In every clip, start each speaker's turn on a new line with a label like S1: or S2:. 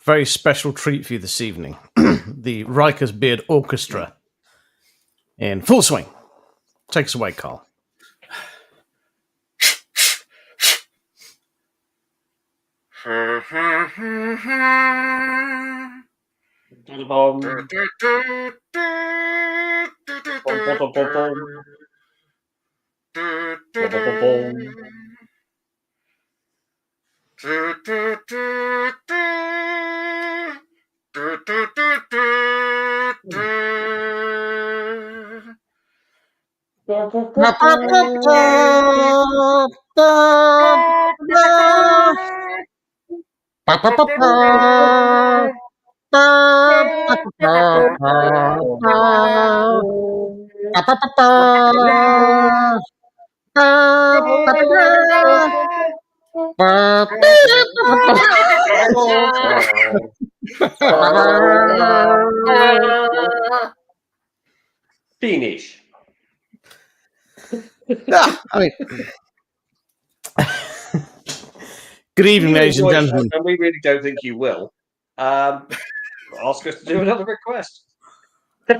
S1: Very special treat for you this evening. The Riker's Beard Orchestra in full swing. Take us away, Carl.
S2: Finish.
S1: Good evening, ladies and gentlemen.
S2: And we really don't think you will. Ask us to do another request.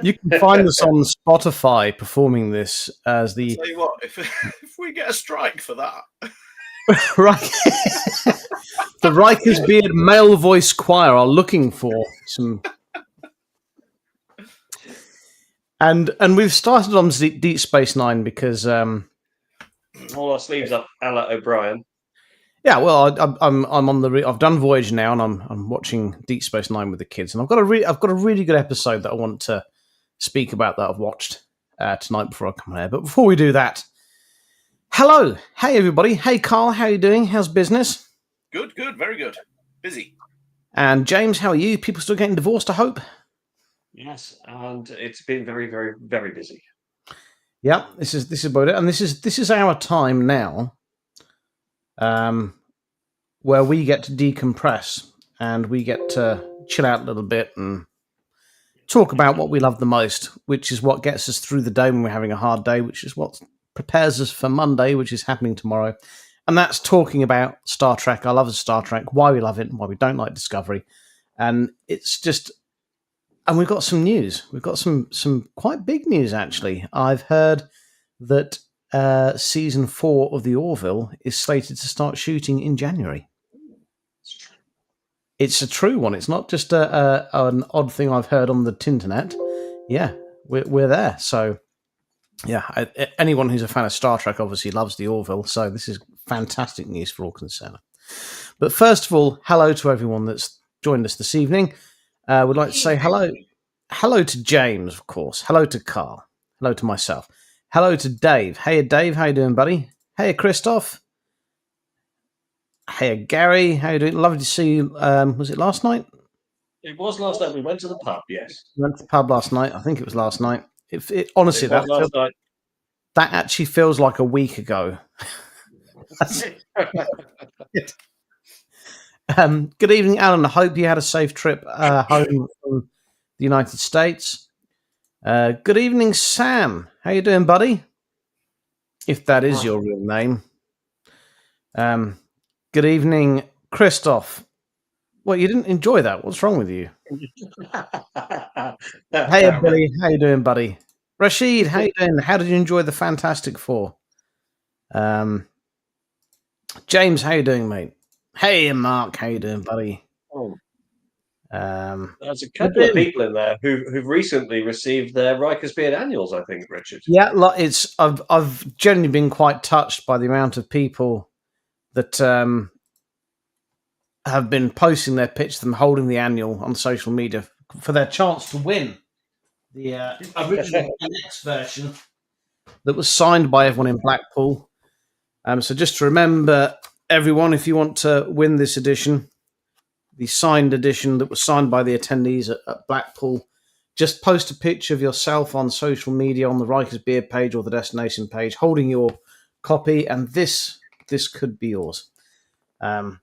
S1: You can find us on Spotify performing this as the.
S3: Tell you what, if we get a strike for that,
S1: Right. The Riker's Beard male voice choir are looking for some. And we've started on Deep Space Nine because
S2: all our sleeves up, a la O'Brien.
S1: Yeah, well, I'm on the. I've done Voyage now, and I'm watching Deep Space Nine with the kids, and I've got a really good episode that I want to speak about that I've watched tonight before I come on air. But before we do that, hello, hey everybody, hey Carl, how you doing? How's business?
S3: Good, very good. Busy.
S1: And James, how are you? People still getting divorced, I hope.
S2: Yes, and it's been very, very, very busy.
S1: Yeah, this is about it, and this is our time now, where we get to decompress and we get to chill out a little bit and talk about what we love the most, which is what gets us through the day when we're having a hard day, which is what prepares us for Monday, which is happening tomorrow, and that's talking about Star Trek. I love Star Trek, why we love it, and why we don't like Discovery, and it's just. And we've got some news. We've got some quite big news, actually. I've heard that season 4 of The Orville is slated to start shooting in January. It's a true one. It's not just an odd thing I've heard on the Tinternet. Yeah, we're there. So, yeah, anyone who's a fan of Star Trek obviously loves The Orville. So this is fantastic news for all concerned. But first of all, hello to everyone that's joined us this evening. Would like to say hello. Hello to James, of course. Hello to Carl. Hello to myself. Hello to Dave. Hey, Dave. How you doing, buddy? Hey, Christoph. Hey, Gary. How you doing? Lovely to see you. Was it last night?
S2: It was last night. We went to the pub, yes.
S1: We went to the pub last night. I think it was last night. Honestly,
S2: it was last night.
S1: That actually feels like a week ago. Good evening, Alan. I hope you had a safe trip home from the United States. Good evening, Sam. How you doing, buddy? If that is your real name. Good evening, Christoph. Well, you didn't enjoy that. What's wrong with you? Hey, Billy. How you doing, buddy? Rashid, how you doing? How did you enjoy the Fantastic Four? James, how you doing, mate? Hey, Mark, how you doing, buddy?
S2: There's a couple of people in there who've recently received their Riker's Beard annuals, I think, Richard.
S1: Yeah, I've generally been quite touched by the amount of people that have been posting their picture of them holding the annual on social media for their chance to win the original NX version that was signed by everyone in Blackpool. So just to remember, everyone, if you want to win this edition, the signed edition that was signed by the attendees at Blackpool, just post a picture of yourself on social media on the Riker's Beard page or the destination page holding your copy, and this could be yours. And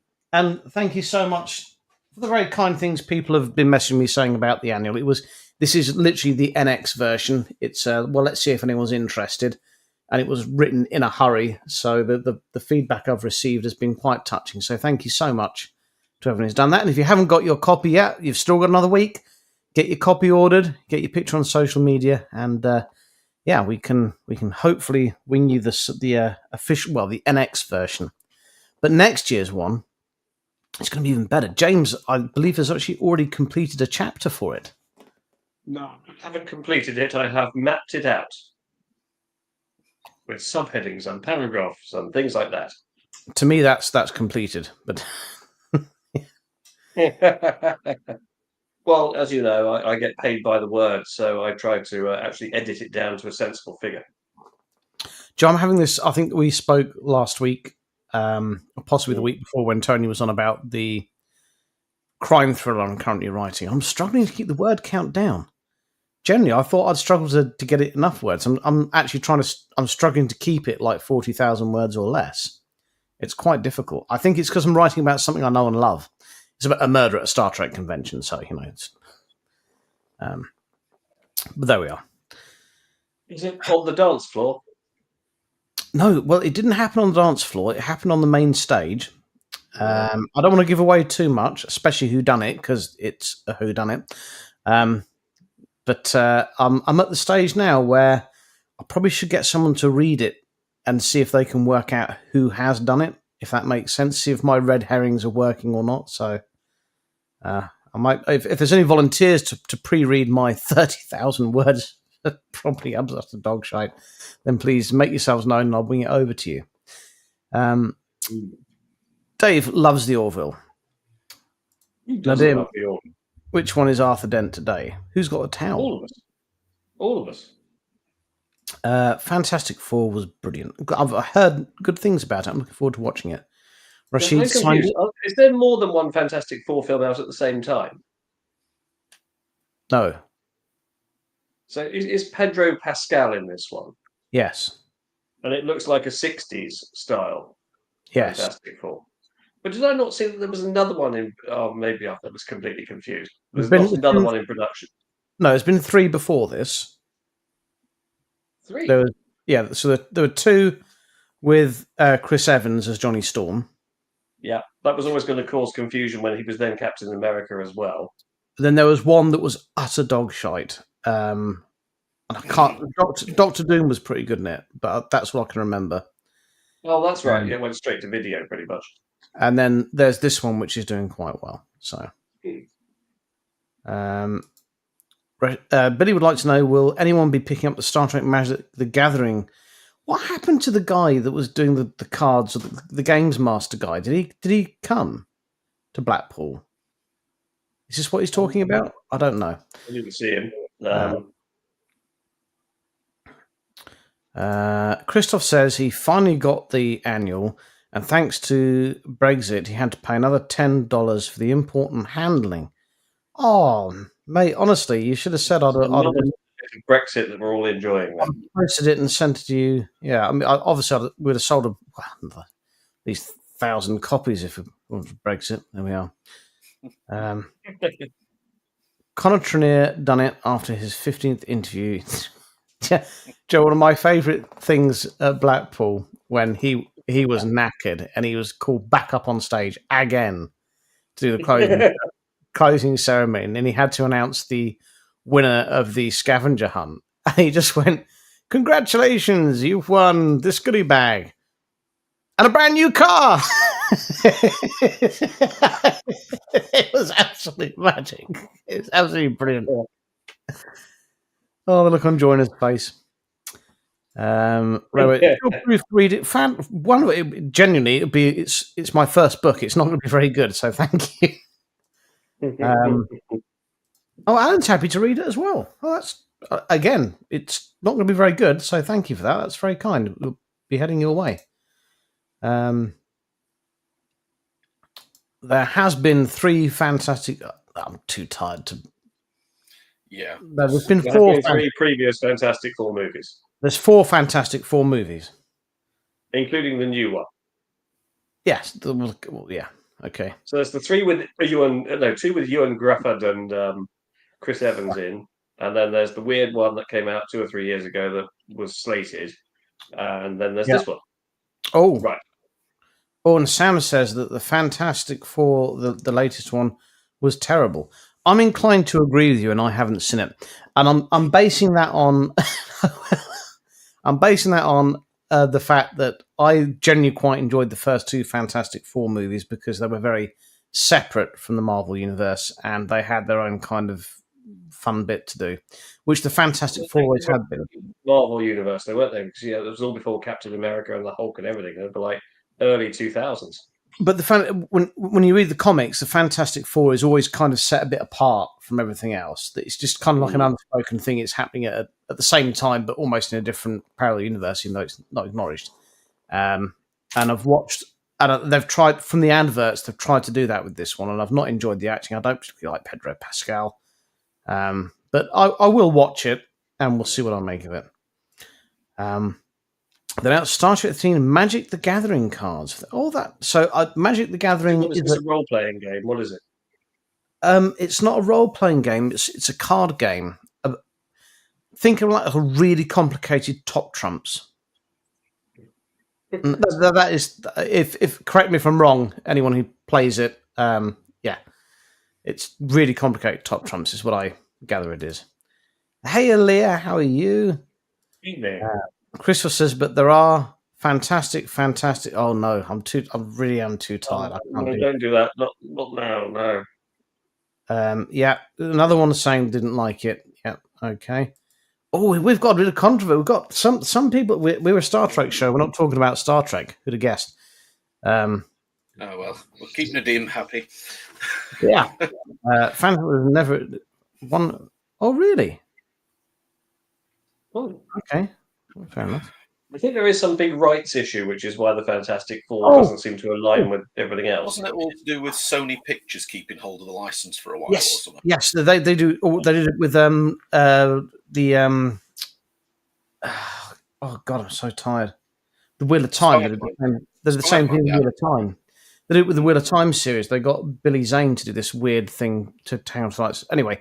S1: thank you so much for the very kind things people have been messaging me saying about the annual. This is literally the NX version. It's well, let's see if anyone's interested. And it was written in a hurry, so the feedback I've received has been quite touching. So thank you so much to to everyone who's done that. And if you haven't got your copy yet, you've still got another week. Get your copy ordered. Get your picture on social media, and we can hopefully win you the official, the NX version. But next year's one, it's going to be even better. James, I believe, has actually already completed a chapter for it.
S2: No, I haven't completed it. I have mapped it out with subheadings and paragraphs and things like that.
S1: To me, that's completed. But
S2: well, as you know, I get paid by the word, so I try to actually edit it down to a sensible figure.
S1: Joe, I'm having this. I think we spoke last week, or possibly the week before, when Tony was on about the crime thriller I'm currently writing. I'm struggling to keep the word count down. Generally, I thought I'd struggle to get it enough words. I'm actually I'm struggling to keep it like 40,000 words or less. It's quite difficult. I think it's because I'm writing about something I know and love. It's about a murder at a Star Trek convention, so it's. But there we are.
S2: Is it on the dance floor?
S1: No, well, it didn't happen on the dance floor. It happened on the main stage. I don't want to give away too much, especially who done it, because it's a who done it. But I'm at the stage now where I probably should get someone to read it and see if they can work out who has done it, if that makes sense. See if my red herrings are working or not. So I might, if there's any volunteers to pre-read my 30,000 words, probably up to dog shite, then please make yourselves known and I'll bring it over to you. Dave loves the Orville. Now, Dave, which one is Arthur Dent today? Who's got a towel?
S2: All of us. All of us.
S1: Fantastic Four was brilliant. I've heard good things about it. I'm looking forward to watching it. Rashid
S2: I'm confused. Is there more than one Fantastic Four film out at the same time?
S1: No.
S2: So is Pedro Pascal in this one?
S1: Yes.
S2: And it looks like a 60s style
S1: Yes.
S2: Fantastic Four. But did I not see that there was another one in... Oh, maybe I was completely confused. There's not another one in production.
S1: No, there's been 3 before this.
S2: 3?
S1: So there were 2 with Chris Evans as Johnny Storm.
S2: Yeah, that was always going to cause confusion when he was then Captain America as well.
S1: Then there was one that was utter dog shite. And I can't... Doctor Doom was pretty good in it, but that's what I can remember.
S2: Oh, that's right. It went straight to video, pretty much.
S1: And then there's this one, which is doing quite well. So, Billy would like to know: will anyone be picking up the Star Trek Magic the Gathering? What happened to the guy that was doing the cards, or the Games Master guy? Did he come to Blackpool? Is this what he's talking about? I don't know.
S2: I didn't see him.
S1: Christoph says he finally got the annual. And thanks to Brexit, he had to pay another $10 for the import and handling. Oh, mate, honestly, you should have said I'd have
S2: Brexit that we're all enjoying.
S1: I'd posted it and sent it to you. Yeah, I mean, obviously, we'd have sold at least 1,000 copies if it was Brexit. There we are. Conor Trenier done it after his 15th interview. Joe, one of my favourite things at Blackpool when he was knackered and he was called back up on stage again to do the closing ceremony, and then he had to announce the winner of the scavenger hunt. And he just went, "Congratulations, you've won this goodie bag and a brand new car." It was absolute magic. It was absolutely brilliant. Oh, the look on Joiner's face. Read it. One of it, genuinely, it's my first book. It's not going to be very good, so thank you. Alan's happy to read it as well. Oh, that's again, it's not going to be very good, so thank you for that. That's very kind. We'll be heading your way. There has been 3 fantastic. I'm too tired to.
S3: Yeah,
S1: there's been 4
S2: 3 previous Fantastic Four movies.
S1: There's 4 Fantastic Four movies,
S2: including the new one.
S1: Yes, yeah, okay.
S2: So there's the 3 with 2 with Ewan Grufford and Chris Evans in, and then there's the weird one that came out 2 or 3 years ago that was slated, and then there's this one.
S1: Oh,
S2: right.
S1: Oh, and Sam says that the Fantastic Four, the latest one, was terrible. I'm inclined to agree with you, and I haven't seen it. And I'm basing that on the fact that I genuinely quite enjoyed the first two Fantastic Four movies because they were very separate from the Marvel universe, and they had their own kind of fun bit to do, which the Fantastic Four always had been.
S2: Marvel universe, they weren't they? Because it was all before Captain America and the Hulk and everything. They were like early 2000s.
S1: But when you read the comics, the Fantastic Four is always kind of set a bit apart from everything else. That it's just kind of like an unspoken thing. It's happening at the same time, but almost in a different parallel universe, even though it's not acknowledged. And I've watched, and they've tried from the adverts. They've tried to do that with this one, and I've not enjoyed the acting. I don't particularly like Pedro Pascal, but I will watch it, and we'll see what I make of it. They're out Star Trek theme Magic the Gathering cards. All that. So Magic the Gathering
S2: is a role-playing game. What is it?
S1: It's not a role-playing game. It's a card game. Think of like a really complicated top trumps. That is, if correct me if I'm wrong. Anyone who plays it, yeah, it's really complicated top trumps is what I gather it is. Hey, Aaliyah, how are you?
S2: Evening.
S1: Christopher says, but there are fantastic. Oh no, I really am too tired.
S2: Don't do that. Not now, no.
S1: Yeah, another one saying didn't like it. Yeah, okay. Oh, we've got a bit of controversy. We've got some people. We're a Star Trek show. We're not talking about Star Trek. Who'd have guessed?
S3: Oh well, we'll keep Nadim happy.
S1: Yeah, fans would never one. Oh really?
S2: Oh.
S1: Okay. Fair enough.
S2: I think there is some big rights issue, which is why the Fantastic Four doesn't seem to align with everything else.
S3: Wasn't it all to do with Sony Pictures keeping hold of the license for a while?
S1: Yes,
S3: or something?
S1: yes, they do. They did it with the oh god, I'm so tired. The Wheel of Time. They're the same thing with Wheel of Time. They did it with the Wheel of Time series. They got Billy Zane to do this weird thing to town rights. Anyway,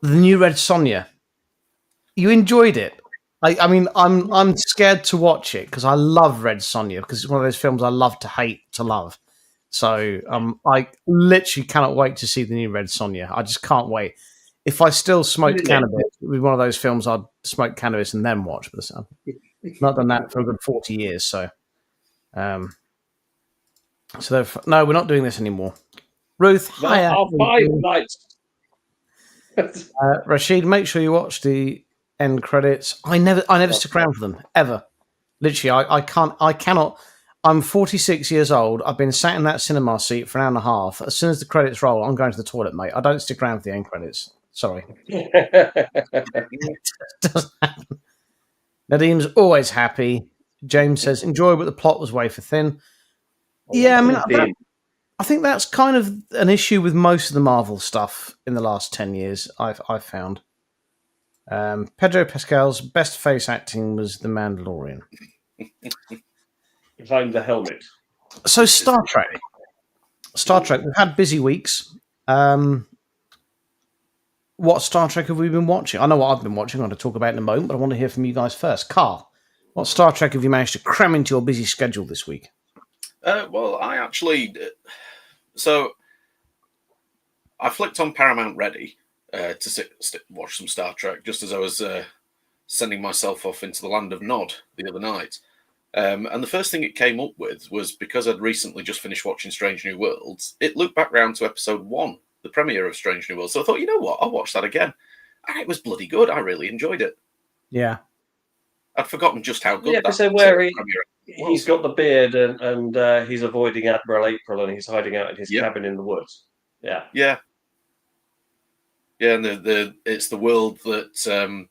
S1: the new Red Sonja. You enjoyed it. I mean, I'm scared to watch it because I love Red Sonja because it's one of those films I love to hate to love. So I literally cannot wait to see the new Red Sonja. I just can't wait. If I still smoked cannabis, it would be one of those films I'd smoke cannabis and then watch. But I've not done that for a good 40 years. So, no, we're not doing this anymore. Ruth, hi. Rashid, make sure you watch the end credits. I never stick around for them ever. Literally, I cannot. I'm 46 years old. I've been sat in that cinema seat for an hour and a half. As soon as the credits roll, I'm going to the toilet, mate. I don't stick around for the end credits. Sorry. Nadim's always happy. James says, enjoy, but the plot was wafer thin. Yeah, I mean, I think that's kind of an issue with most of the Marvel stuff in the last 10 years, I've found. Pedro Pascal's best face acting was The Mandalorian.
S2: Behind the helmet.
S1: So Star Trek. We've had busy weeks. What Star Trek have we been watching? I know what I've been watching. I'm going to talk about it in a moment, but I want to hear from you guys first. Carl, what Star Trek have you managed to cram into your busy schedule this week?
S3: Well, I actually... So, I flicked on Paramount Ready to watch some Star Trek, just as I was sending myself off into the land of Nod the other night. And the first thing it came up with was, because I'd recently just finished watching Strange New Worlds, it looped back round to episode 1, the premiere of Strange New Worlds. So I thought, you know what, I'll watch that again. And it was bloody good. I really enjoyed it.
S1: Yeah.
S3: I'd forgotten just how good that
S2: so where he's got the beard and he's avoiding Admiral April and he's hiding out in his cabin in the woods. Yeah.
S3: Yeah. Yeah, and it's the world that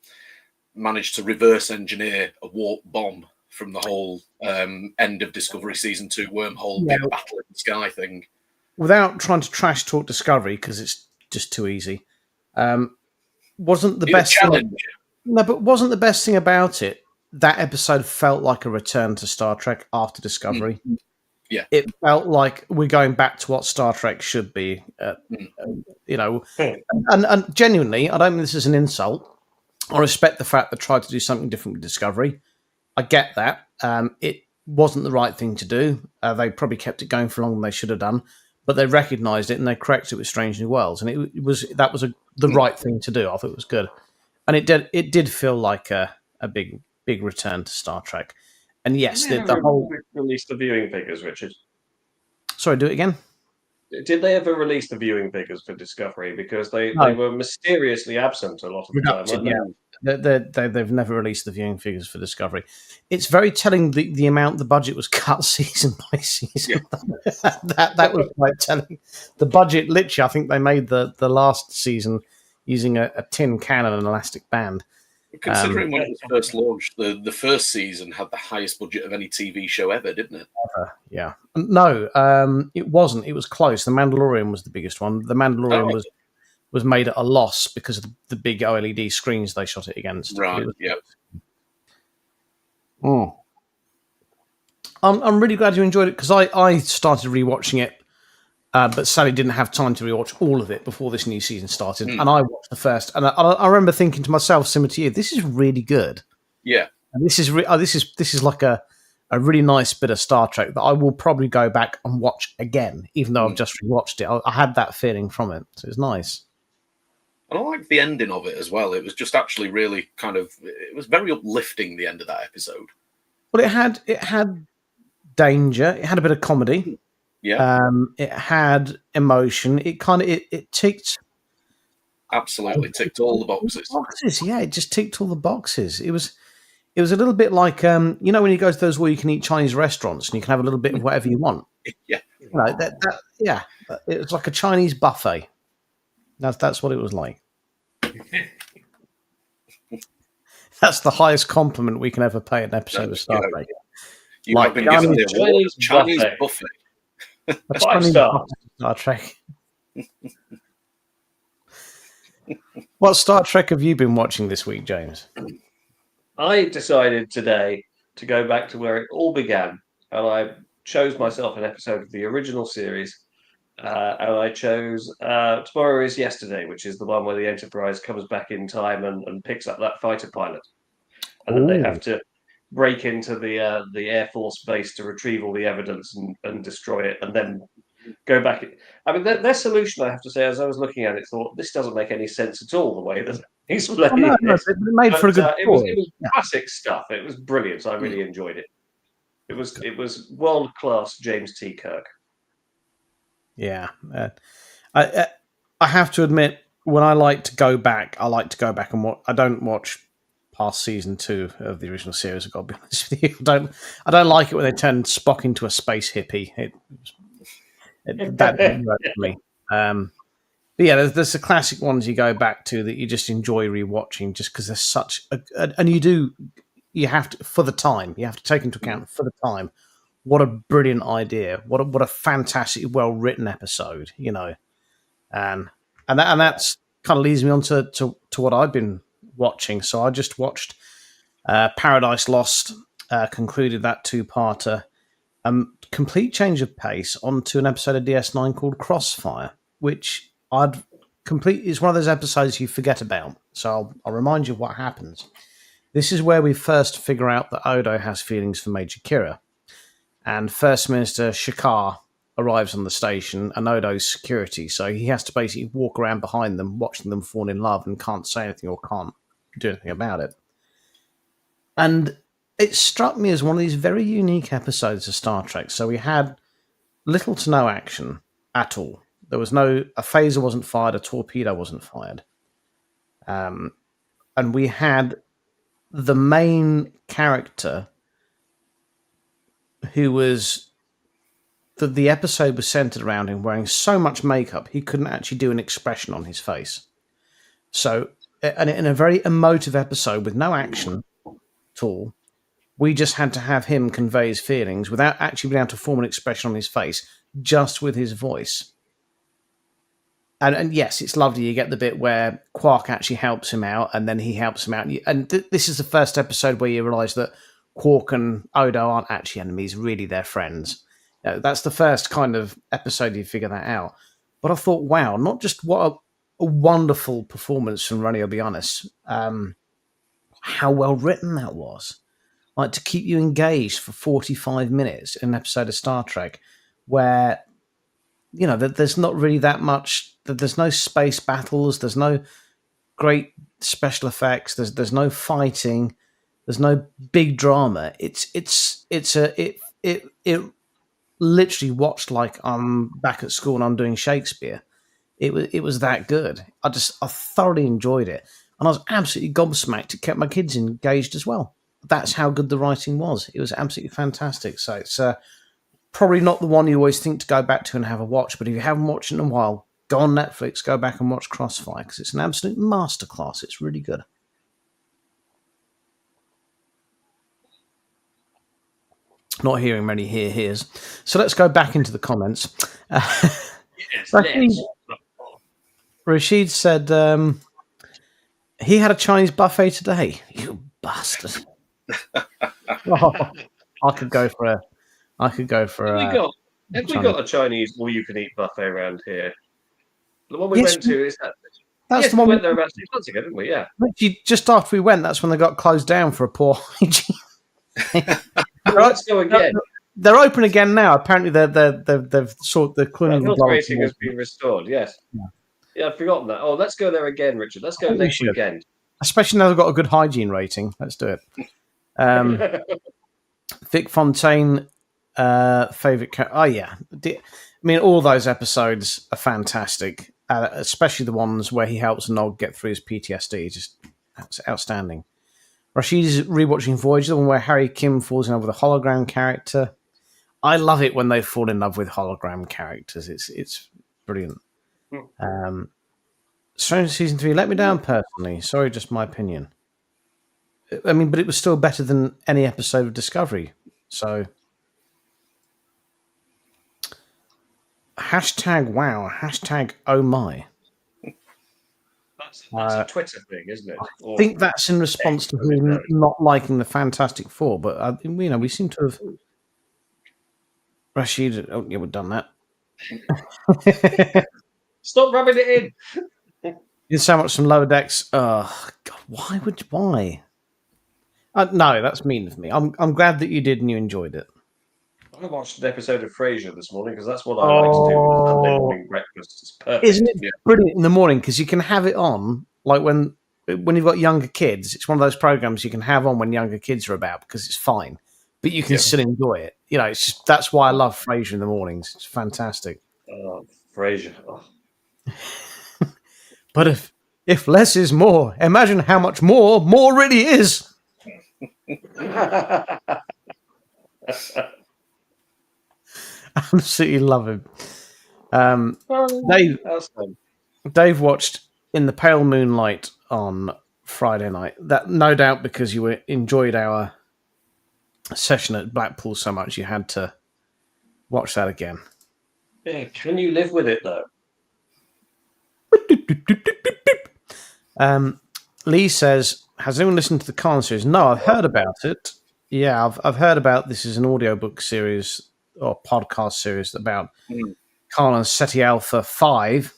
S3: managed to reverse engineer a warp bomb from the whole end of Discovery Season 2 wormhole big battle in the sky thing.
S1: Without trying to trash talk Discovery, because it's just too easy, wasn't the best challenge. No, but wasn't the best thing about it, that episode felt like a return to Star Trek after Discovery. Mm-hmm.
S3: Yeah.
S1: It felt like we're going back to what Star Trek should be, you know. And genuinely, I don't mean this as an insult. I respect the fact they tried to do something different with Discovery. I get that. wasn't the right thing to do. They probably kept it going for longer than they should have done, but they recognised it and they corrected it with Strange New Worlds, and it was the right thing to do. I thought it was good, and it did feel like a big return to Star Trek. And yes, the whole
S2: release the viewing figures, Richard.
S1: Sorry, do it again.
S2: Did they ever release the viewing figures for Discovery? Because they were mysteriously absent a lot of the time.
S1: Yeah, they've never released the viewing figures for Discovery. It's very telling the amount the budget was cut season by season. Yeah. that was quite telling. The budget, literally, I think they made the last season using a tin can and an elastic band.
S3: Considering when it was first launched, the first season had the highest budget of any TV show ever, didn't it?
S1: Yeah. No, it wasn't. It was close. The Mandalorian was the biggest one. The Mandalorian was made at a loss because of the big OLED screens they shot it against.
S3: Right, yeah.
S1: I'm really glad you enjoyed it, because I started rewatching it, but sadly didn't have time to rewatch all of it before this new season started. And I watched the first, and I remember thinking to myself, similar to you, this is really good.
S3: Yeah,
S1: and this is like a really nice bit of Star Trek that I will probably go back and watch again, even though I've just rewatched it. I had that feeling from it, so it's nice.
S3: And I liked the ending of it as well. It was just actually really it was very uplifting, the end of that episode.
S1: Well, it had danger. It had a bit of comedy.
S3: Yeah.
S1: It had emotion. It ticked.
S3: Absolutely ticked all the boxes.
S1: Yeah, it just ticked all the boxes. It was a little bit like when you go to those where you can eat Chinese restaurants and you can have a little bit of whatever you want.
S3: Yeah.
S1: Yeah. It was like a Chinese buffet. That's what it was like. That's the highest compliment we can ever pay an episode of Star Trek.
S3: You have been given the Chinese buffet.
S1: That's Chinese Star Trek. What Star Trek have you been watching this week, James?
S2: I decided today to go back to where it all began, and I chose myself an episode of the original series. And I chose Tomorrow is Yesterday, which is the one where the Enterprise comes back in time and picks up that fighter pilot. And then they have to break into the Air Force base to retrieve all the evidence and destroy it, and then go back. I mean, their solution, I have to say, as I was looking at it, thought this doesn't make any sense at all, the way that he's playing
S1: it made for a good
S2: it was classic stuff. It was brilliant. I really enjoyed it. It was world-class James T. Kirk.
S1: Yeah, I have to admit, when I like to go back and watch. I don't watch past season 2 of the original series. I've got to be honest with you. I don't like it when they turn Spock into a space hippie. That didn't work for me. But yeah, there's the classic ones you go back to that you just enjoy rewatching, just because there's such and you have to, for the time, you have to take into account for the time. What a brilliant idea! What a fantastic, well written episode, and that's kind of leads me on to what I've been watching. So I just watched Paradise Lost, concluded that 2-parter. Complete change of pace onto an episode of DS9 called Crossfire, which is one of those episodes you forget about. So I'll remind you of what happens. This is where we first figure out that Odo has feelings for Major Kira. And First Minister Shakar arrives on the station, and Odo's security, so he has to basically walk around behind them, watching them fall in love, and can't say anything or can't do anything about it. And it struck me as one of these very unique episodes of Star Trek. So we had little to no action at all. There was a phaser wasn't fired, a torpedo wasn't fired. And we had the main character who was the episode was centered around him wearing so much makeup he couldn't actually do an expression on his face. So, and in a very emotive episode with no action at all, we just had to have him convey his feelings without actually being able to form an expression on his face, just with his voice. And yes, it's lovely. You get the bit where Quark actually helps him out, and then he helps him out. And this is the first episode where you realise that Quark and Odo aren't actually enemies, really they're friends. That's the first kind of episode you figure that out. But I thought, wow, not just what a wonderful performance from Ronnie Obianis, how well written that was. like to keep you engaged for 45 minutes in an episode of Star Trek where, there's not really that much, there's no space battles, there's no great special effects, there's no fighting, there's no big drama. It literally watched like I'm back at school and I'm doing Shakespeare. It was that good. I thoroughly enjoyed it, and I was absolutely gobsmacked. It kept my kids engaged as well. That's how good the writing was. It was absolutely fantastic. So it's probably not the one you always think to go back to and have a watch, but if you haven't watched it in a while, go on Netflix, go back and watch Crossfire because it's an absolute masterclass. It's really good. Not hearing many hears. So let's go back into the comments. Rashid said he had a Chinese buffet today. You bastard! I could go for a.
S2: Have we got a Chinese all-you-can-eat buffet around here? The one we went to is that.
S1: That's the
S2: we
S1: one
S2: went there about 6 months ago, didn't we? Yeah.
S1: Just after we went, that's when they got closed down for a poor hygiene.
S2: Let's go again.
S1: They're open again now. Apparently, they've sorted the cleaning.
S2: Health rating has been restored. Yes. Yeah, I've forgotten that. Oh, let's go there again, Richard. Let's go next weekend.
S1: Especially now they've got a good hygiene rating. Let's do it. Vic Fontaine, favorite. Oh yeah, I mean all those episodes are fantastic, especially the ones where he helps Nog get through his PTSD. Just that's outstanding. Rashid's rewatching Voyager, the one where Harry Kim falls in love with a hologram character. I love it when they fall in love with hologram characters. It's brilliant. Stranger Season 3 let me down personally. Sorry, just my opinion. I mean, but it was still better than any episode of Discovery. So, #wow, #oh my.
S2: That's a Twitter thing, isn't it?
S1: I think that's in response to him not liking the Fantastic Four, but we seem to have. Rashid, oh yeah, we've done that.
S2: Stop rubbing it in.
S1: You so much from Lower Decks. Oh God, why? No, that's mean of me. I'm glad that you did and you enjoyed it.
S2: I watched an episode of Frasier this morning because that's what I like to do with Sunday morning breakfast. It's perfect.
S1: Isn't it brilliant in the morning because you can have it on like when you've got younger kids. It's one of those programs you can have on when younger kids are about because it's fine, but you can still enjoy it. It's just that's why I love Frasier in the mornings. It's fantastic.
S2: Frasier. Oh.
S1: But if less is more, imagine how much more really is. Absolutely love him. Dave watched In the Pale Moonlight on Friday night. That no doubt because you enjoyed our session at Blackpool so much you had to watch that again.
S2: Yeah, can you live with it though?
S1: Lee says, has anyone listened to the Khan series? No, I've heard about it. Yeah, I've heard about this is an audiobook series or podcast series about Khan and SETI Alpha 5.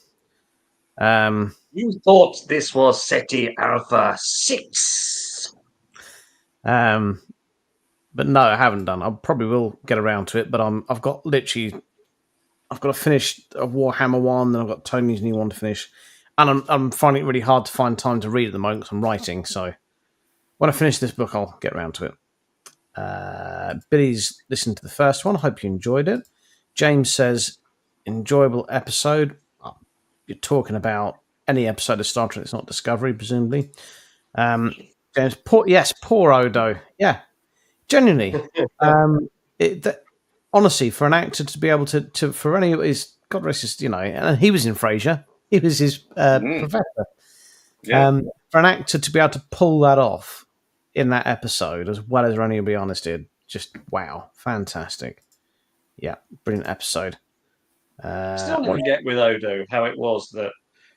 S2: You thought this was SETI Alpha 6.
S1: But no, I haven't done. I probably will get around to it, but I've got to finish a Warhammer one, then I've got Tony's new one to finish. And I'm finding it really hard to find time to read at the moment because I'm writing. So when I finish this book, I'll get around to it. Billy's listened to the first one. I hope you enjoyed it. James says, enjoyable episode. You're talking about any episode of Star Trek that's not Discovery, presumably. James, poor Odo. Yeah, genuinely. Honestly, for an actor to be able to for any of his, God rest his, and he was in Frasier. He was his professor. Yeah. For an actor to be able to pull that off in that episode, as well as Ronnie O'Brien did, just wow, fantastic. Yeah, brilliant episode.
S2: Still never get with Odo how it was that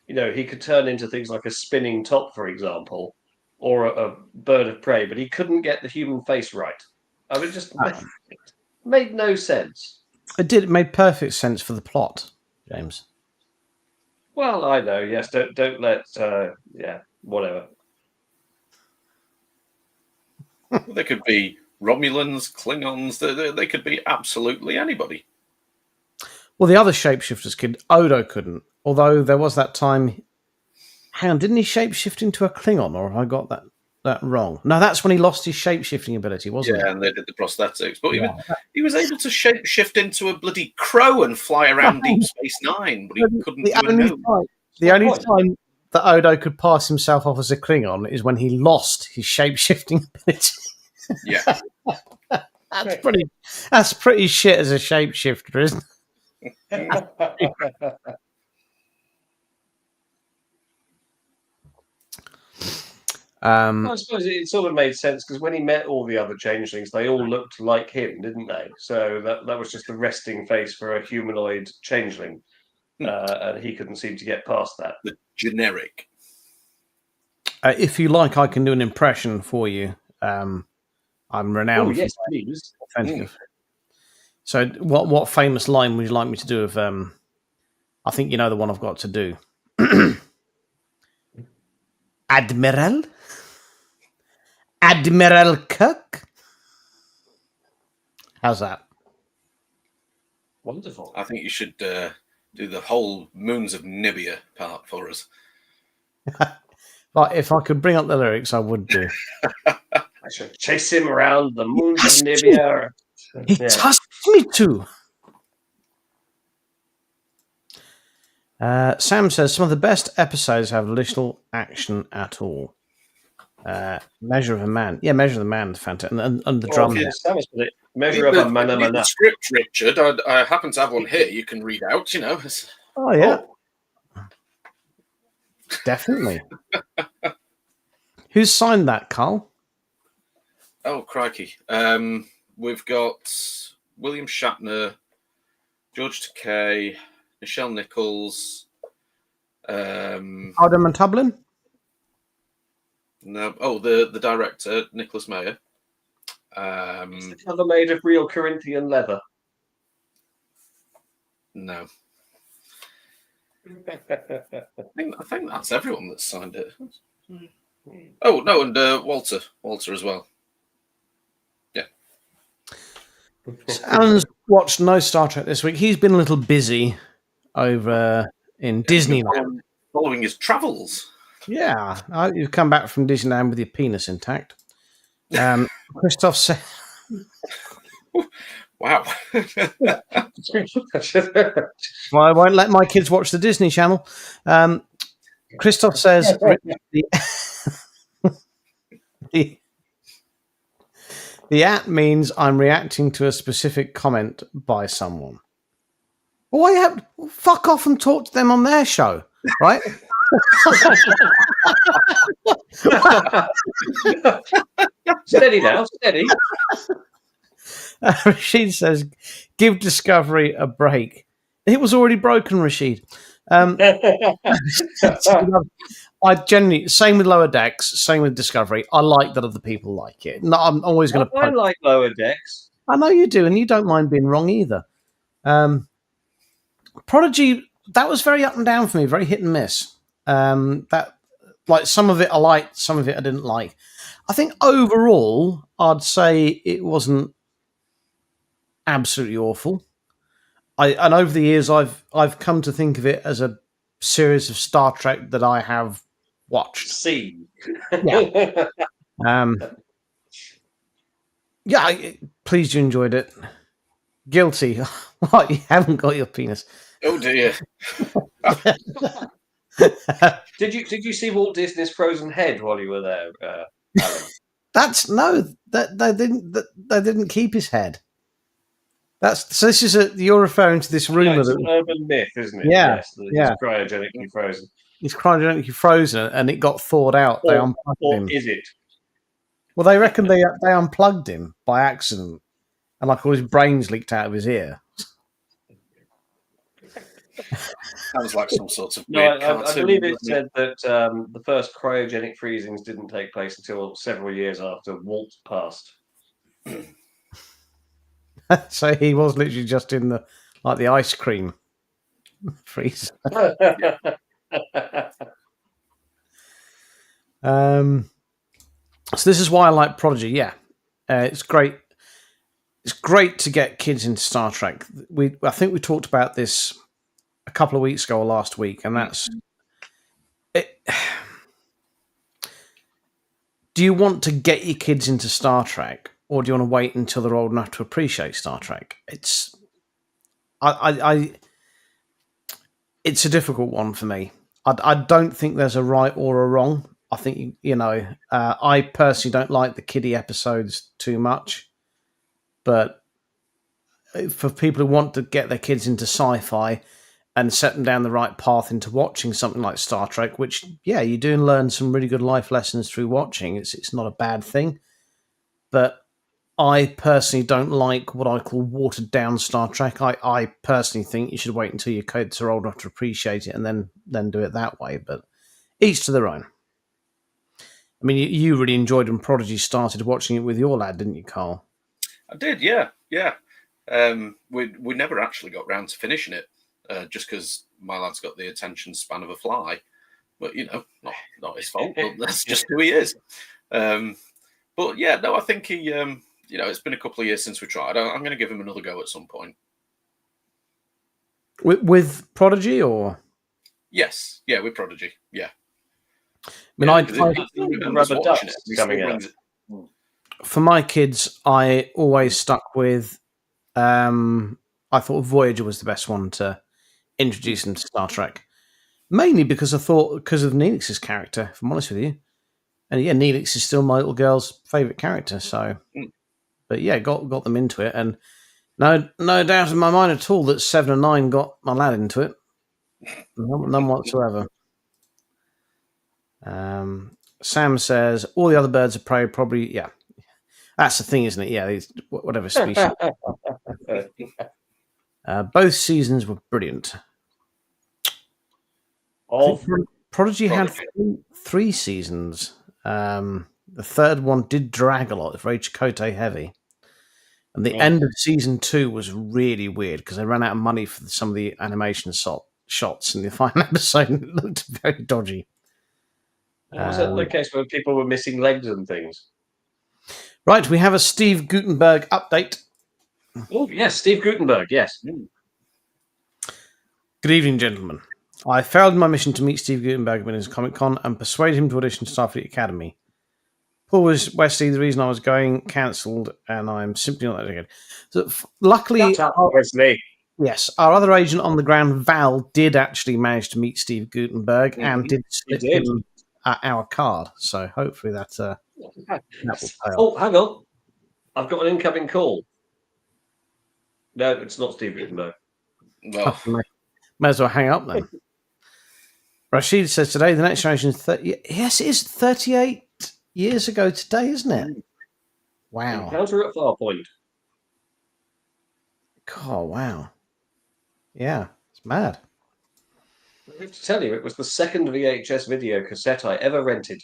S2: he could turn into things like a spinning top, for example, or a bird of prey, but he couldn't get the human face right. I mean, just made no sense.
S1: It did. It made perfect sense for the plot, James.
S2: Well, I know. Yes, don't let. Whatever.
S3: There could be Romulans, Klingons, they could be absolutely anybody.
S1: Well, the other shapeshifters could. Odo couldn't. Although there was that time. Hang on, didn't he shapeshift into a Klingon, or have I got that wrong? No, that's when he lost his shapeshifting ability, wasn't it?
S3: Yeah, and they did the prosthetics. But he was able to shapeshift into a bloody crow and fly around Deep Space Nine, but he couldn't do a gnome.
S1: The only time that Odo could pass himself off as a Klingon is when he lost his shapeshifting ability.
S3: Yeah.
S1: That's pretty shit as a shapeshifter, isn't it?
S2: I suppose it sort of made sense because when he met all the other changelings, they all looked like him, didn't they? So that was just the resting face for a humanoid changeling, and he couldn't seem to get past that.
S3: The generic.
S1: If you like, I can do an impression for you. I'm renowned.
S2: Oh yes, please.
S1: So, what famous line would you like me to do? Of I think you know the one I've got to do. Admiral Kirk. How's that?
S2: Wonderful.
S3: I think you should do the whole Moons of Nibia part for us.
S1: But if I could bring up the lyrics, I would do.
S2: I should chase him around the Moons of Nibia.
S1: He trusts me to. Sam says some of the best episodes have little action at all. Measure of a Man. Yeah, Measure of the Man is fantastic. And the drum.
S2: Yes, that was it. Measure of a Mana Mana.
S3: The script, Richard. I happen to have one here you can read out, you know.
S1: Oh, yeah. Oh. Definitely. Who's signed that, Carl?
S3: Oh, crikey. We've got William Shatner, George Takei, Michelle Nichols.
S1: Adam and Tublin?
S3: No. Oh, the director, Nicholas Meyer.
S2: Is the cover made of real Corinthian leather?
S3: No. I think that's everyone that's signed it. Oh, no, and Walter as well. Yeah.
S1: So Alan's watched no Star Trek this week. He's been a little busy over in Disneyland.
S3: Following his travels.
S1: Yeah, you've come back from Disneyland with your penis intact. Christoph said...
S3: Wow.
S1: Well, I won't let my kids watch the Disney Channel. Christoph says... The at means I'm reacting to a specific comment by someone. Well, fuck off and talk to them on their show, right?
S2: Steady now, steady.
S1: Rashid says, give Discovery a break. It was already broken, Rashid. I genuinely, same with Lower Decks, same with Discovery. I like that other people like it. No, I'm always going to.
S2: I like Lower Decks.
S1: I know you do, and you don't mind being wrong either. Prodigy, that was very up and down for me, very hit and miss. That, like, some of it I liked, some of it I didn't like. I think overall, I'd say it wasn't absolutely awful. And over the years, I've come to think of it as a series of Star Trek that I have watched.
S2: Seen.
S1: Yeah. Pleased you enjoyed it. Guilty. What? You haven't got your penis.
S3: Oh dear.
S2: Did you see Walt Disney's Frozen Head while you were there, Alan?
S1: They didn't keep his head. So this is you're referring to this rumor
S2: it's an urban myth, isn't it?
S1: Yeah,
S2: yes, it's cryogenically frozen.
S1: He's cryogenically frozen, and it got thawed out. They unplugged him.
S2: Is it?
S1: Well, they reckon they unplugged him by accident, and like all his brains leaked out of his ear.
S3: Sounds like some sort of
S2: no. I believe it said that the first cryogenic freezings didn't take place until several years after Walt passed.
S1: So he was literally just in the ice cream freezer. So this is why I like Prodigy. Yeah, It's great. It's great to get kids into Star Trek. I think we talked about this a couple of weeks ago or last week, and that's it. Do you want to get your kids into Star Trek, or do you want to wait until they're old enough to appreciate Star Trek? It's it's a difficult one for me. I don't think there's a right or a wrong. I think I personally don't like the kiddie episodes too much, but for people who want to get their kids into sci-fi and set them down the right path into watching something like Star Trek, which you do learn some really good life lessons through watching. It's not a bad thing, but I personally don't like what I call watered down Star Trek. I personally think you should wait until your kids are old enough to appreciate it and then do it that way. But each to their own. I mean, you really enjoyed when Prodigy started watching it with your lad, didn't you, Carl?
S3: I did, yeah. We never actually got round to finishing it, just because my lad's got the attention span of a fly. But not his fault. But that's just who he is. But yeah, no, I think he. It's been a couple of years since we tried. I'm going to give him another go at some point.
S1: With Prodigy, or?
S3: Yes, yeah, with Prodigy, yeah.
S1: I mean,
S2: Rubber Ducks coming out.
S1: For my kids, I always stuck with. I thought Voyager was the best one to introduce them to Star Trek, mainly because of Neelix's character. If I'm honest with you, and Neelix is still my little girl's favourite character. So, but got them into it, and no doubt in my mind at all that 7 and 9 got my lad into it. None whatsoever. Sam says all the other birds of prey probably That's the thing, isn't it? Yeah, whatever species. Both seasons were brilliant. Prodigy had three seasons. The third one did drag a lot. It's very Chakotay heavy. And the end of season 2 was really weird because they ran out of money for some of the animation shots in the final episode. And it looked very dodgy.
S2: Was that the case where people were missing legs and things?
S1: Right, we have a Steve Guttenberg update.
S2: Oh, yes, Steve Guttenberg, yes.
S1: Good evening, gentlemen. I failed in my mission to meet Steve Guttenberg at his Comic-Con and persuaded him to audition to Starfleet Academy. Poor was Wesley, the reason I was going, cancelled, and I'm simply not that good. So, luckily,
S2: Wesley.
S1: Yes, our other agent on the ground, Val, did actually manage to meet Steve Guttenberg and did slip him our card. So hopefully that will pay off.
S2: Hang on. I've got an incoming call. No, it's not Steve Guttenberg.
S3: No.
S1: May as well hang up then. Rashid says today the next generation is 30. Yes, it is 38 years ago today, isn't it? Wow.
S2: Encounter at Farpoint.
S1: God, wow. Yeah, it's mad.
S2: I have to tell you, it was the second VHS video cassette I ever rented.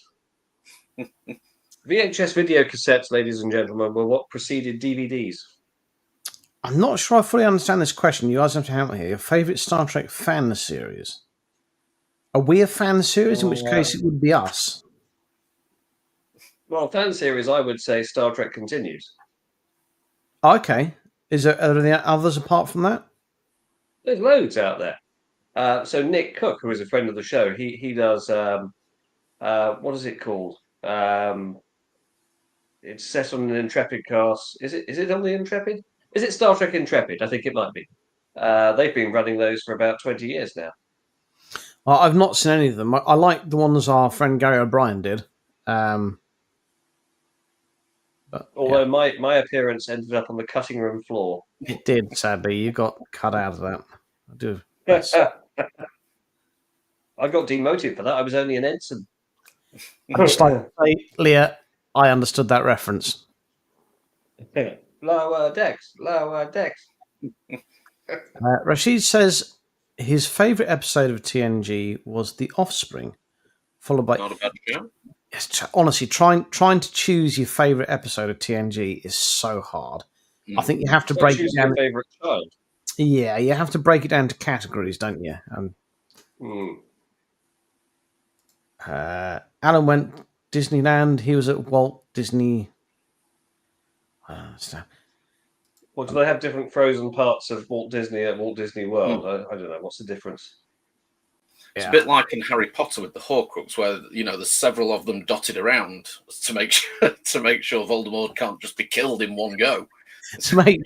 S2: VHS video cassettes, ladies and gentlemen, were what preceded DVDs.
S1: I'm not sure I fully understand this question. You guys have to help me here. Your favourite Star Trek fan series? Are we a fan series? In which case it would be us.
S2: Well, fan series, I would say Star Trek Continues.
S1: Okay. Are there any others apart from that?
S2: There's loads out there. So Nick Cook, who is a friend of the show, he does what is it called? It's set on an Intrepid cast. Is it on the Intrepid? Is it Star Trek Intrepid? I think it might be. They've been running those for about 20 years now.
S1: I've not seen any of them. I like the ones our friend Gary O'Brien did.
S2: Although my appearance ended up on the cutting room floor.
S1: It did, sadly. You got cut out of that. I do.
S2: I got demoted for that. I was only an ensign.
S1: I just like to say, Leah, I understood that reference.
S2: Lower decks, lower decks.
S1: Rashid says his favourite episode of TNG was The Offspring, followed by...
S3: Not a bad show.
S1: Yes, honestly, trying to choose your favourite episode of TNG is so hard. I think you have to break it down.
S2: Your favourite child.
S1: Yeah, you have to break it down to categories, don't you? Alan went Disneyland. He was at Walt Disney
S2: Well, do they have different frozen parts of Walt Disney at Walt Disney World? I don't know. What's the difference?
S3: It's a bit like in Harry Potter with the Horcrux, where there's several of them dotted around to make sure Voldemort can't just be killed in one go.
S1: To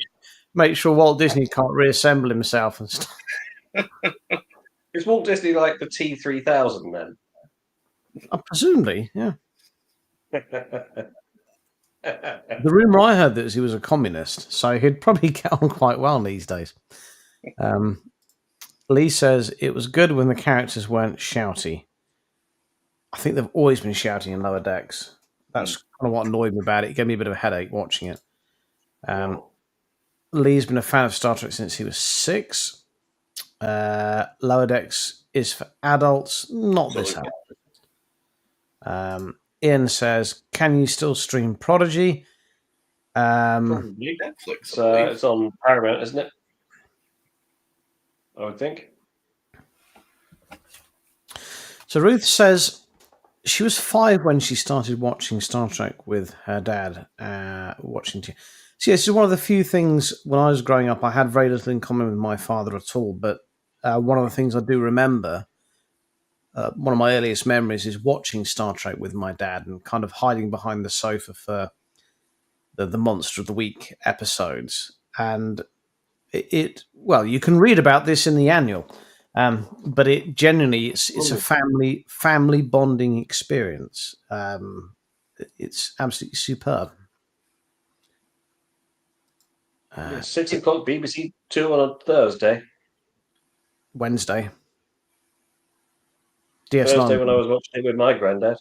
S1: make sure Walt Disney can't reassemble himself and stuff.
S2: Is Walt Disney like the T-3000 then?
S1: Presumably, yeah. The rumour I heard that he was a communist, so he'd probably get on quite well these days. Lee says it was good when the characters weren't shouty. I think they've always been shouting in Lower Decks. That's kind of what annoyed me about it. It gave me a bit of a headache watching it. Lee's been a fan of Star Trek since he was 6. Lower Decks is for adults, not this adult. Ian says, can you still stream Prodigy?
S2: Probably
S3: Netflix.
S2: It's on Paramount, isn't it? I would think. So
S1: Ruth says she was 5 when she started watching Star Trek with her dad. So this is one of the few things when I was growing up, I had very little in common with my father at all. But one of the things I do remember, one of my earliest memories is watching Star Trek with my dad and kind of hiding behind the sofa for the Monster of the Week episodes. And you can read about this in the annual, but it genuinely it's a family bonding experience. It's absolutely superb.
S2: 6 o'clock BBC 2 on a Thursday.
S1: Wednesday.
S2: Thursday when I was watching it with my granddad.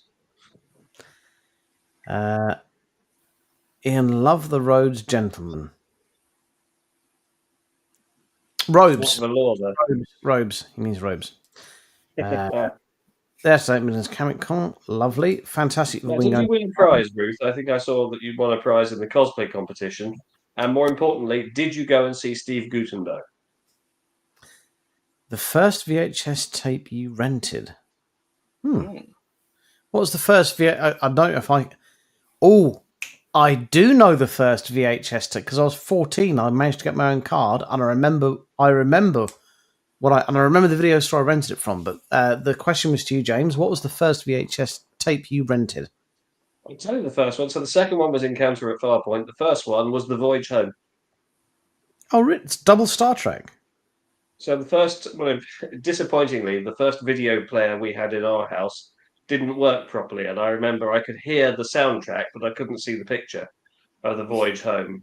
S1: Ian, love the Rhodes gentleman. Robes.
S2: The law,
S1: robes. He means robes. Their statement is Comic Con. Lovely. Fantastic.
S2: Did you win a prize, Ruth? I think I saw that you won a prize in the cosplay competition. And more importantly, did you go and see Steve Guttenberg?
S1: The first VHS tape you rented. What was the first VHS? I don't know if I... Oh, I do know the first VHS tape because I was 14. I managed to get my own card, and I remember the video store I rented it from. But the question was to you, James. What was the first VHS tape you rented?
S2: I'll tell you the first one. So the second one was Encounter at Farpoint. The first one was The Voyage Home.
S1: Oh, it's double Star Trek.
S2: So disappointingly, the first video player we had in our house didn't work properly, and I remember I could hear the soundtrack, but I couldn't see the picture of The Voyage Home.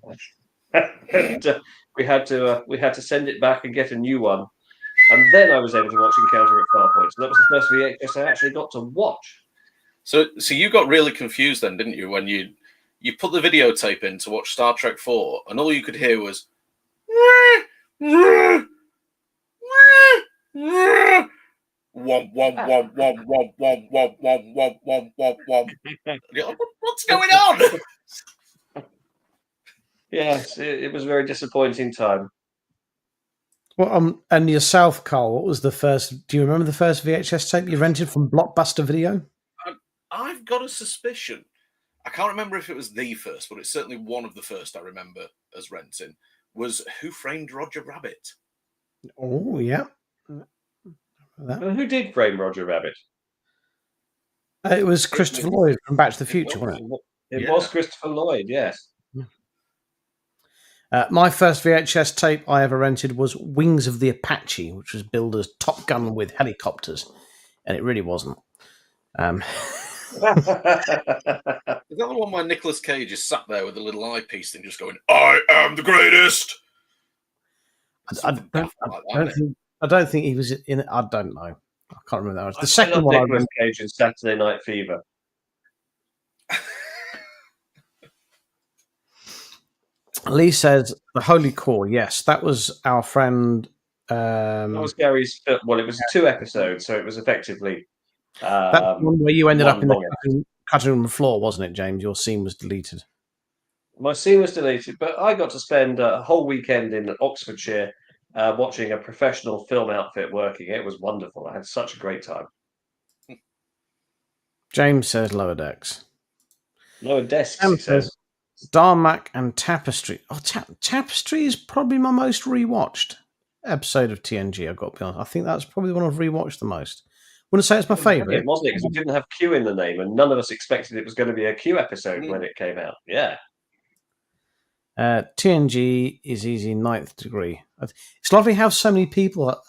S2: And, we had to send it back and get a new one, and then I was able to watch Encounter at Farpoint. So that was the first VHS I actually got to watch.
S3: So you got really confused then, didn't you, when you put the videotape in to watch Star Trek 4, and all you could hear was womp womp womp womp womp womp womp womp womp womp womp womp. What's going on?
S2: Yes, it was a very disappointing time.
S1: Well, and yourself, Carl, what was the first? Do you remember the first VHS tape you rented from Blockbuster Video?
S3: I've got a suspicion. I can't remember if it was the first, but it's certainly one of the first I remember as renting. Was Who Framed Roger Rabbit?
S1: Oh, yeah.
S2: Who did frame Roger Rabbit?
S1: It was Christopher Lloyd from Back to the Future, wasn't it?
S2: It was Christopher Lloyd, yes.
S1: My first VHS tape I ever rented was Wings of the Apache, which was billed as Top Gun with helicopters, and it really wasn't.
S3: Is that the one where Nicolas Cage is sat there with a little eyepiece and just going, "I am the greatest"?
S1: I don't think he was in it. I don't know. I can't remember that. The second one,
S2: Nicolas Cage in Saturday Night Fever.
S1: Lee says the Holy Core. Yes, that was our friend.
S2: That was Gary's. Well, it was 2 episodes, so it was effectively.
S1: That's one where you ended up in the cutting room floor, wasn't it, James? Your scene was deleted.
S2: My scene was deleted, but I got to spend a whole weekend in Oxfordshire watching a professional film outfit working. It was wonderful. I had such a great time.
S1: James says Lower Decks.
S2: Lower Desks, he says.
S1: Darmak and Tapestry. Oh, Tapestry is probably my most rewatched episode of TNG. I've got to be honest. I think that's probably the one I've rewatched the most. Wouldn't say it's my favourite.
S2: It wasn't it? Because it didn't have Q in the name, and none of us expected it was going to be a Q episode when it came out. Yeah.
S1: TNG is easy ninth degree. It's lovely how so many people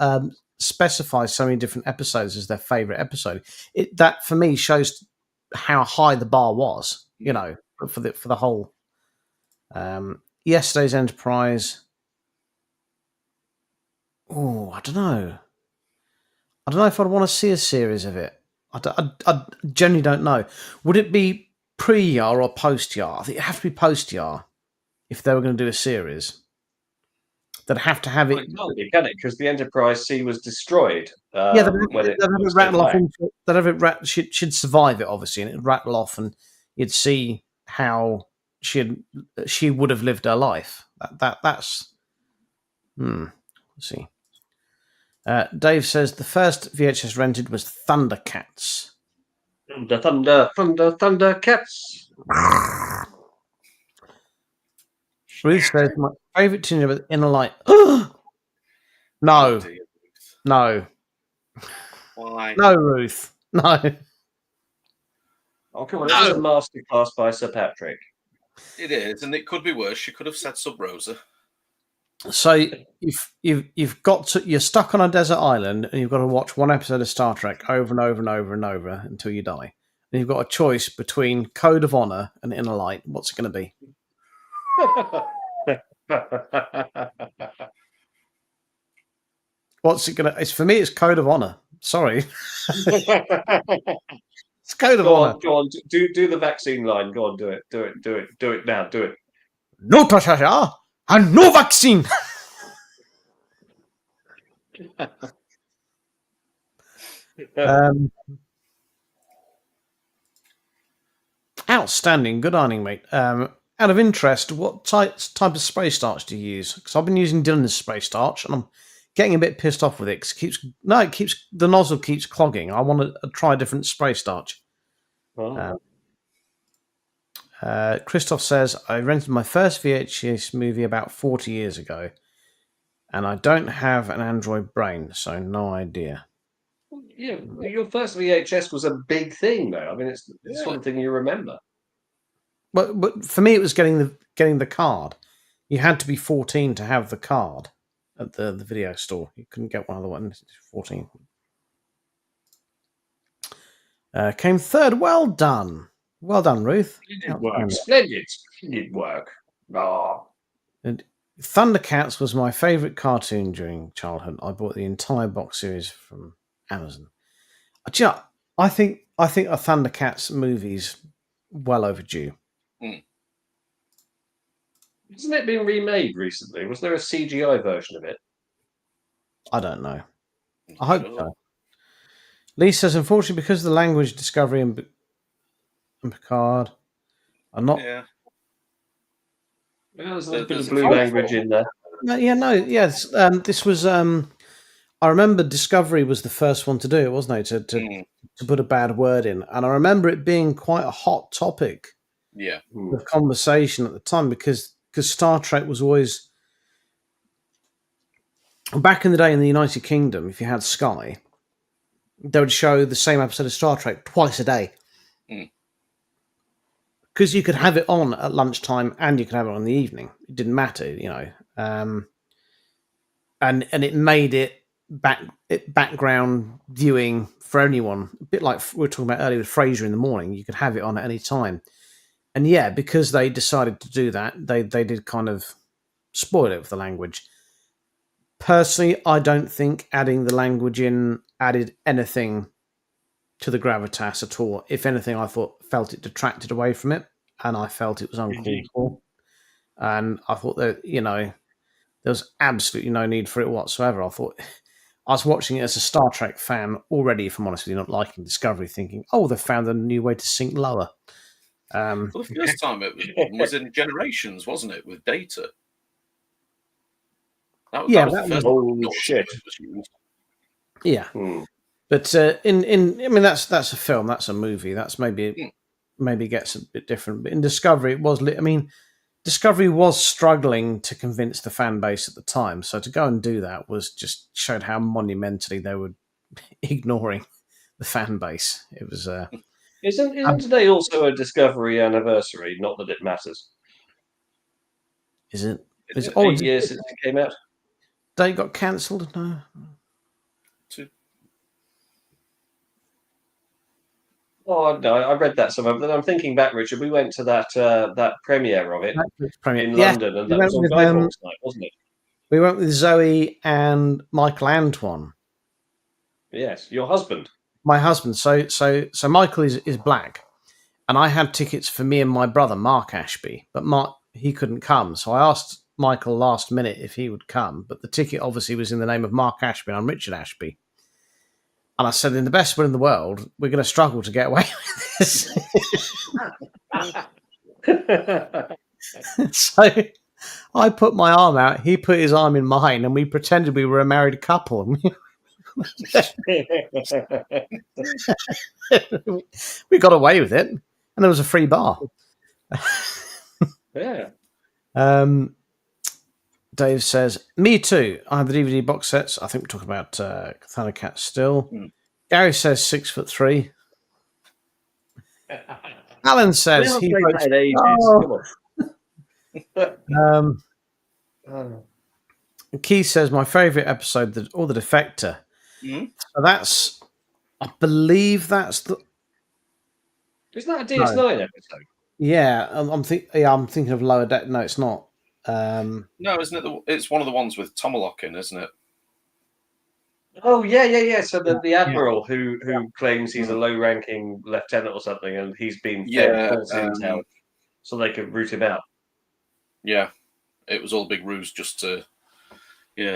S1: specify so many different episodes as their favourite episode. That for me shows how high the bar was, for the whole. Yesterday's Enterprise. Oh, I don't know. I don't know if I'd want to see a series of it. I genuinely don't know. Would it be pre-Yar or post-Yar? I think it'd have to be post-Yar if they were going to do a series. They'd have to have it.
S2: It can't be, can it? Because the Enterprise C was destroyed.
S1: They'd have it rattle off. They'd have it. She'd survive it, obviously, and it'd rattle off, and you'd see how she would have lived her life. That's. Let's see. Dave says the first VHS rented was Thundercats.
S2: Thundercats.
S1: Ruth says my favourite tune with Inner Light. No.
S3: Why?
S1: No, Ruth. No.
S2: Oh, come on. It's a masterclass by Sir Patrick.
S3: It is, and it could be worse. She could have said Sub Rosa.
S1: So you're stuck on a desert island and you've got to watch one episode of Star Trek over and over and over and over until you die. And you've got a choice between Code of Honor and Inner Light. What's it going to be? What's it going to? It's for me. It's Code of Honor. Sorry, it's Code of Honor.
S2: Go on. Do the vaccine line. Go on. Do it now. Do it.
S1: No Tasha and no vaccine. Outstanding. Good ironing, mate. Out of interest, what type of spray starch do you use? Because I've been using Dylan's spray starch, and I'm getting a bit pissed off with it. Cause the nozzle keeps clogging. I want to try a different spray starch.
S2: Oh.
S1: Christoph says I rented my first VHS movie about 40 years ago, and I don't have an Android brain, so no idea.
S2: Yeah, your first VHS was a big thing, though. I mean, it's the sort of thing you remember.
S1: But for me, it was getting the card. You had to be 14 to have the card at the video store. You couldn't get one otherwise. 14. Came third. Well done, Ruth.
S2: Splendid work. Oh.
S1: And Thundercats was my favourite cartoon during childhood. I bought the entire box series from Amazon. I think a Thundercats movie's well overdue.
S2: Hasn't it been remade recently? Was there a CGI version of it?
S1: I don't know. I hope so. Lee says, unfortunately, because of the language discovery and Picard are not.
S2: Yeah. Well, there's a bit of blue language in there.
S1: This was. I remember Discovery was the first one to do it, wasn't it? To put a bad word in, and I remember it being quite a hot topic.
S3: Yeah.
S1: Of conversation at the time because Star Trek was always back in the day in the United Kingdom. If you had Sky, they would show the same episode of Star Trek twice a day because you could have it on at lunchtime and you could have it on in the evening. It didn't matter, and it made it background viewing for anyone. A bit like we were talking about earlier with Frasier in the morning. You could have it on at any time. And yeah, because they decided to do that, they did kind of spoil it with the language. Personally, I don't think adding the language in added anything to the gravitas at all. If anything, I felt it detracted away from it, and I felt it was uncalled for. And I thought that, there was absolutely no need for it whatsoever. I thought I was watching it as a Star Trek fan already, if I'm honest with you, not liking Discovery, thinking, they found a new way to sink lower.
S3: For the first time it was in Generations, wasn't it, with Data? That was
S2: shit.
S1: Yeah, but that's a film. That's a movie. That's maybe maybe gets a bit different. But in Discovery, it was. Discovery was struggling to convince the fan base at the time. So to go and do that was just showed how monumentally they were ignoring the fan base. It was.
S2: Isn't today also a Discovery anniversary? Not that it matters.
S1: Is it?
S2: Is it 8 years since it came out?
S1: Date got cancelled? No.
S2: Oh no, I read that somewhere. But then I'm thinking back, Richard. We went to that premiere of it in London, and that was on Guy Fawkes night, wasn't it?
S1: We went with Zoe and Michael Antoine.
S2: Yes, your husband.
S1: My husband. So Michael is black, and I had tickets for me and my brother Mark Ashby, but Mark he couldn't come. So I asked Michael last minute if he would come, but the ticket obviously was in the name of Mark Ashby, and I'm Richard Ashby. And I said, in the best will in the world, we're going to struggle to get away with this. So I put my arm out, he put his arm in mine, and we pretended we were a married couple. We got away with it, and there was a free bar.
S2: Yeah.
S1: Dave says, me too. I have the DVD box sets. I think we're talking about Cathana Cat still. Gary says 6'3". Alan says he Keith says my favourite episode, the Defector. So that's, I believe that's the.
S2: Isn't that a DS9 episode?
S1: Yeah, I'm thinking of Lower Deck. No, it's not.
S3: No, isn't it? It's one of the ones with Tomalok in, isn't it?
S2: Oh yeah. So the admiral who claims he's a low-ranking lieutenant or something, and he's been fed false intel, so they could root him out.
S3: Yeah, it was all a big ruse just to,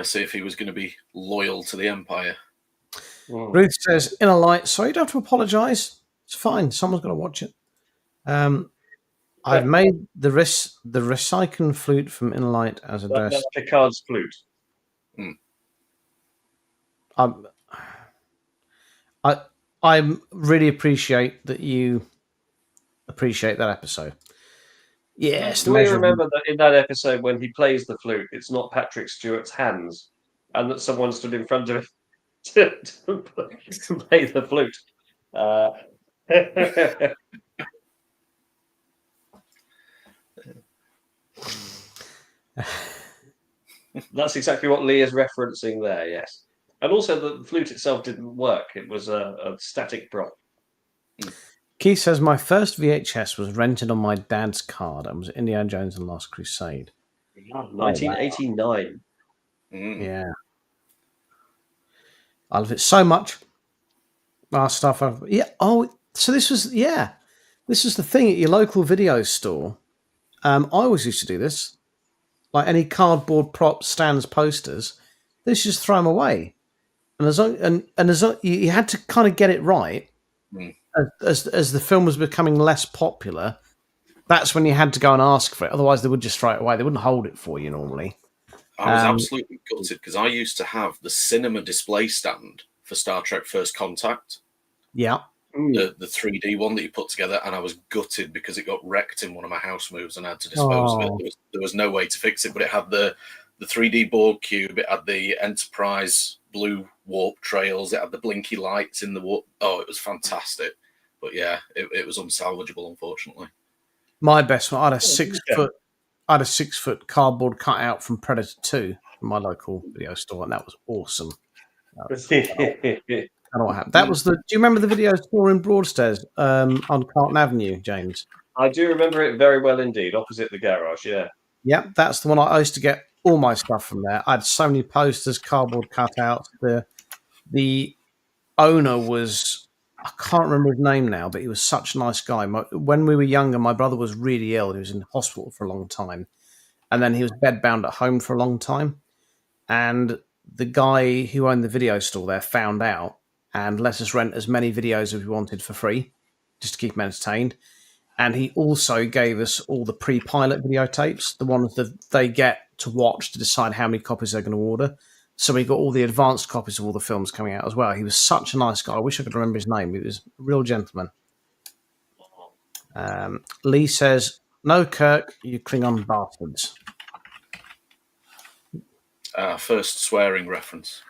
S3: see if he was going to be loyal to the Empire.
S1: Ruth says, "Inner Light, sorry, you don't have to apologise. It's fine. Someone's got to watch it." I've made the recycling flute from Inner Light as a dress.
S2: That's Picard's flute.
S1: I really appreciate that you appreciate that episode. Yes.
S2: Do we remember that in that episode when he plays the flute, it's not Patrick Stewart's hands, and that someone stood in front of him to play the flute? That's exactly what Lee is referencing there, yes. And also the flute itself didn't work. It was a static prop.
S1: Keith says, my first VHS was rented on my dad's card and was Indiana Jones and the Last Crusade.
S2: 1989.
S1: Yeah. I love it so much. Our stuff. So this was the thing at your local video store. I always used to do this. Like any cardboard props, stands, posters, they just throw them away. And as you had to kind of get it right. As the film was becoming less popular, that's when you had to go and ask for it. Otherwise, they would just throw it away. They wouldn't hold it for you normally.
S3: I was absolutely gutted because I used to have the cinema display stand for Star Trek First Contact.
S1: Yeah.
S3: The 3D one that you put together, and I was gutted because it got wrecked in one of my house moves and I had to dispose of it. There was no way to fix it, but it had the 3D board cube, it had the Enterprise blue warp trails, it had the blinky lights in the warp. Oh, it was fantastic. But yeah, it was unsalvageable, unfortunately. My best one, I had a 6 foot cardboard cutout from Predator 2 from my local video store, and that was awesome. I don't know what happened. That was do you remember the video store in Broadstairs on Carlton Avenue, James?
S2: I do remember it very well indeed, opposite the garage, yeah.
S1: Yeah, that's the one I used to get all my stuff from there. I had so many posters, cardboard cutouts. The owner was, I can't remember his name now, but he was such a nice guy. When we were younger, my brother was really ill. He was in hospital for a long time. And then he was bedbound at home for a long time. And the guy who owned the video store there found out and let us rent as many videos as we wanted for free, just to keep him entertained. And he also gave us all the pre-pilot videotapes, the ones that they get to watch to decide how many copies they're going to order. So we got all the advanced copies of all the films coming out as well. He was such a nice guy. I wish I could remember his name. He was a real gentleman. Lee says, "No, Kirk, you Klingon bastards."
S3: First swearing reference.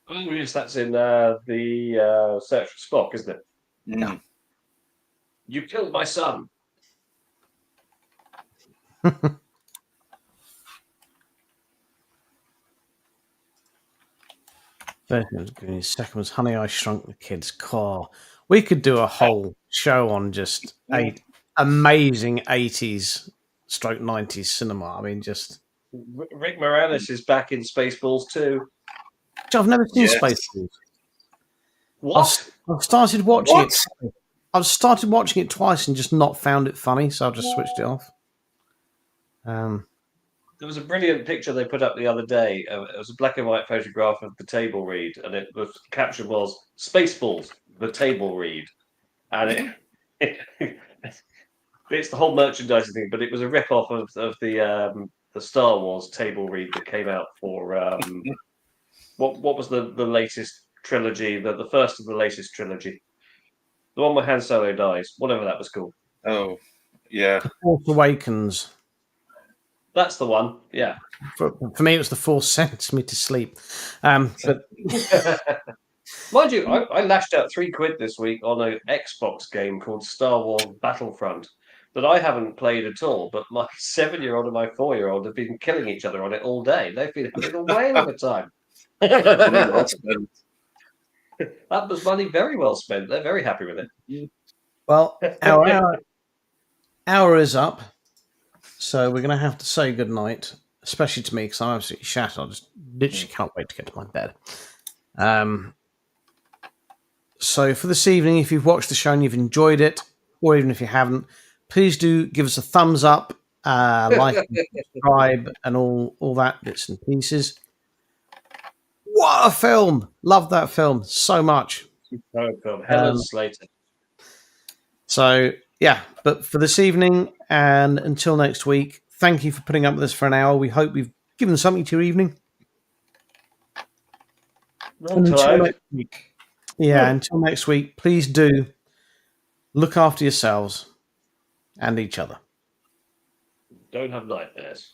S2: Oh, yes, that's in the Search for Spock, isn't it?
S3: Mm.
S2: You killed my son.
S1: Second was Honey, I Shrunk the Kids. Car. We could do a whole show on just amazing 80s stroke 90s cinema. I mean, just.
S2: Rick Moranis is back in Spaceballs too.
S1: I've never seen
S3: Yes.
S1: Spaceballs.
S2: What?
S1: I've started watching
S3: What?
S1: it. I've started watching it twice and just not found it funny, so I've just switched it off.
S2: There was a brilliant picture they put up the other day. It was a black and white photograph of the table read, and the caption was "Spaceballs, the table read," and it's the whole merchandising thing. But it was a rip-off of the Star Wars table read that came out for what was the latest trilogy, the first of the latest trilogy, the one where Han Solo dies, whatever that was called.
S3: Oh, yeah.
S1: Force Awakens.
S2: That's the one. Yeah.
S1: For me, it was the Force sent me to sleep. But
S2: mind you, I lashed out £3 this week on an Xbox game called Star Wars Battlefront that I haven't played at all. But my 7-year-old and my 4-year-old have been killing each other on it all day. They've been having a whale of a time. That was money very well spent. They're very happy with it.
S1: Well, our hour is up, so we're going to have to say goodnight, especially to me because I'm absolutely shattered. I just literally can't wait to get to my bed. So for this evening, if you've watched the show and you've enjoyed it, or even if you haven't, please do give us a thumbs up, like, and subscribe, and all that bits and pieces. What a film! Love that film so much.
S2: Helen Slater.
S1: So, yeah, but for this evening and until next week, thank you for putting up with us for an hour. We hope we've given something to your evening. Until next week. Yeah, until next week, please do look after yourselves and each other.
S2: Don't have nightmares.